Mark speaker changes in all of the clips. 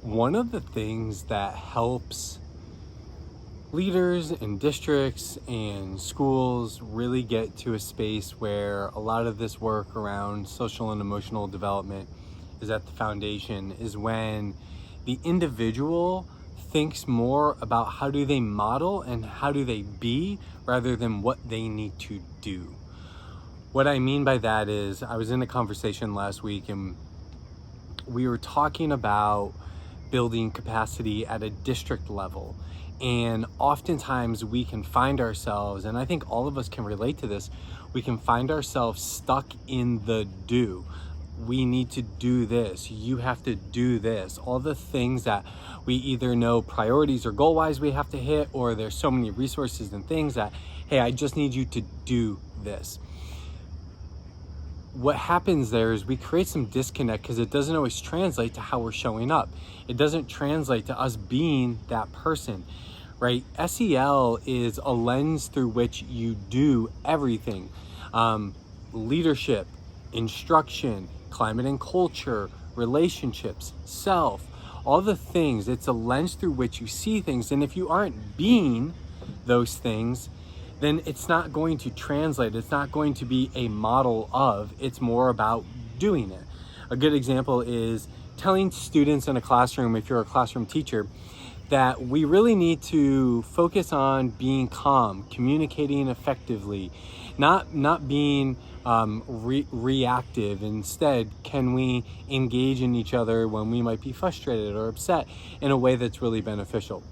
Speaker 1: One of the things that helps leaders in districts and schools really get to a space where a lot of this work around social and emotional development is at the foundation is when the individual thinks more about how do they model and how do they be rather than what they need to do. What I mean by that is I was in a conversation last week and we were talking about building capacity at a district level. And oftentimes we can find ourselves, and I think all of us can relate to this, we can find ourselves stuck in the do. We need to do this. You have to do this. All the things that we either know priorities or goal-wise we have to hit, or there's so many resources and things that, hey, I just need you to do this. What happens there is we create some disconnect because it doesn't always translate to how we're showing up. It doesn't translate to us being that person, right? SEL is a lens through which you do everything. Leadership, instruction, climate and culture, relationships, self, all the things. It's a lens through which you see things. And if you aren't being those things, then it's not going to translate. It's not going to be a model of, it's more about doing it. A good example is telling students in a classroom, if you're a classroom teacher, that we really need to focus on being calm, communicating effectively, not being reactive. Instead, can we engage in each other when we might be frustrated or upset in a way that's really beneficial?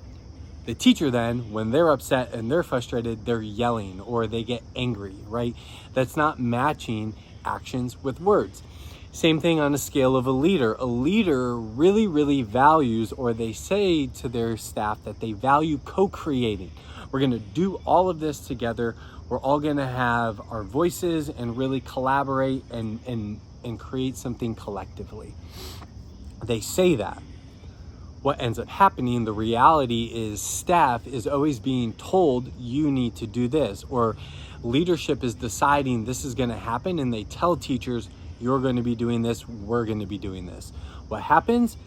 Speaker 1: The teacher then, when they're upset and they're frustrated, they're yelling or they get angry, right? That's not matching actions with words. Same thing on a scale of a leader. A leader really, really values, or they say to their staff that they value co-creating. We're going to do all of this together. We're all going to have our voices and really collaborate and create something collectively. They say that. What ends up happening, the reality is staff is always being told you need to do this, or leadership is deciding this is going to happen and they tell teachers you're going to be doing this, we're going to be doing this. What happens?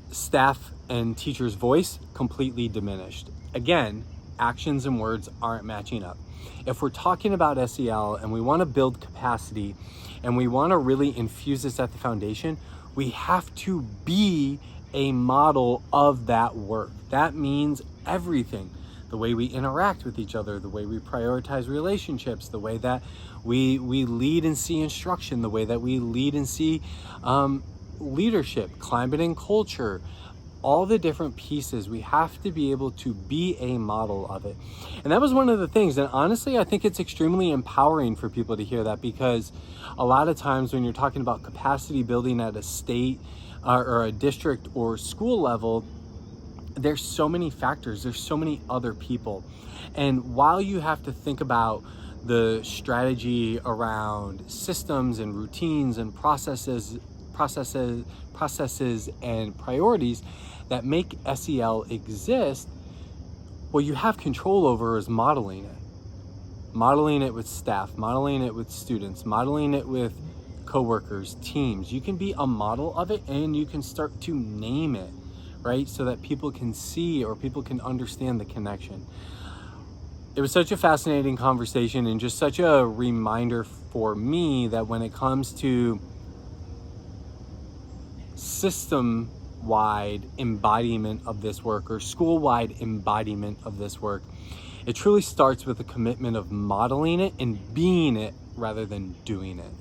Speaker 1: Staff and teachers' voice completely diminished. Again, actions and words aren't matching up. If we're talking about SEL and we want to build capacity and we want to really infuse this at the foundation, we have to be a model of that work. That means everything. The way we interact with each other, the way we prioritize relationships, the way that we lead and see instruction, the way that we lead and see leadership, climate and culture, all the different pieces. We have to be able to be a model of it. And that was one of the things. And honestly, I think it's extremely empowering for people to hear that, because a lot of times when you're talking about capacity building at a state or a district or school level, there's so many factors, there's so many other people. And while you have to think about the strategy around systems and routines and processes and priorities that make SEL exist, what you have control over is modeling it. Modeling it with staff, modeling it with students, modeling it with coworkers, teams. You can be a model of it and you can start to name it, right? So that people can see or people can understand the connection. It was such a fascinating conversation and just such a reminder for me that when it comes to system-wide embodiment of this work or school-wide embodiment of this work, it truly starts with a commitment of modeling it and being it rather than doing it.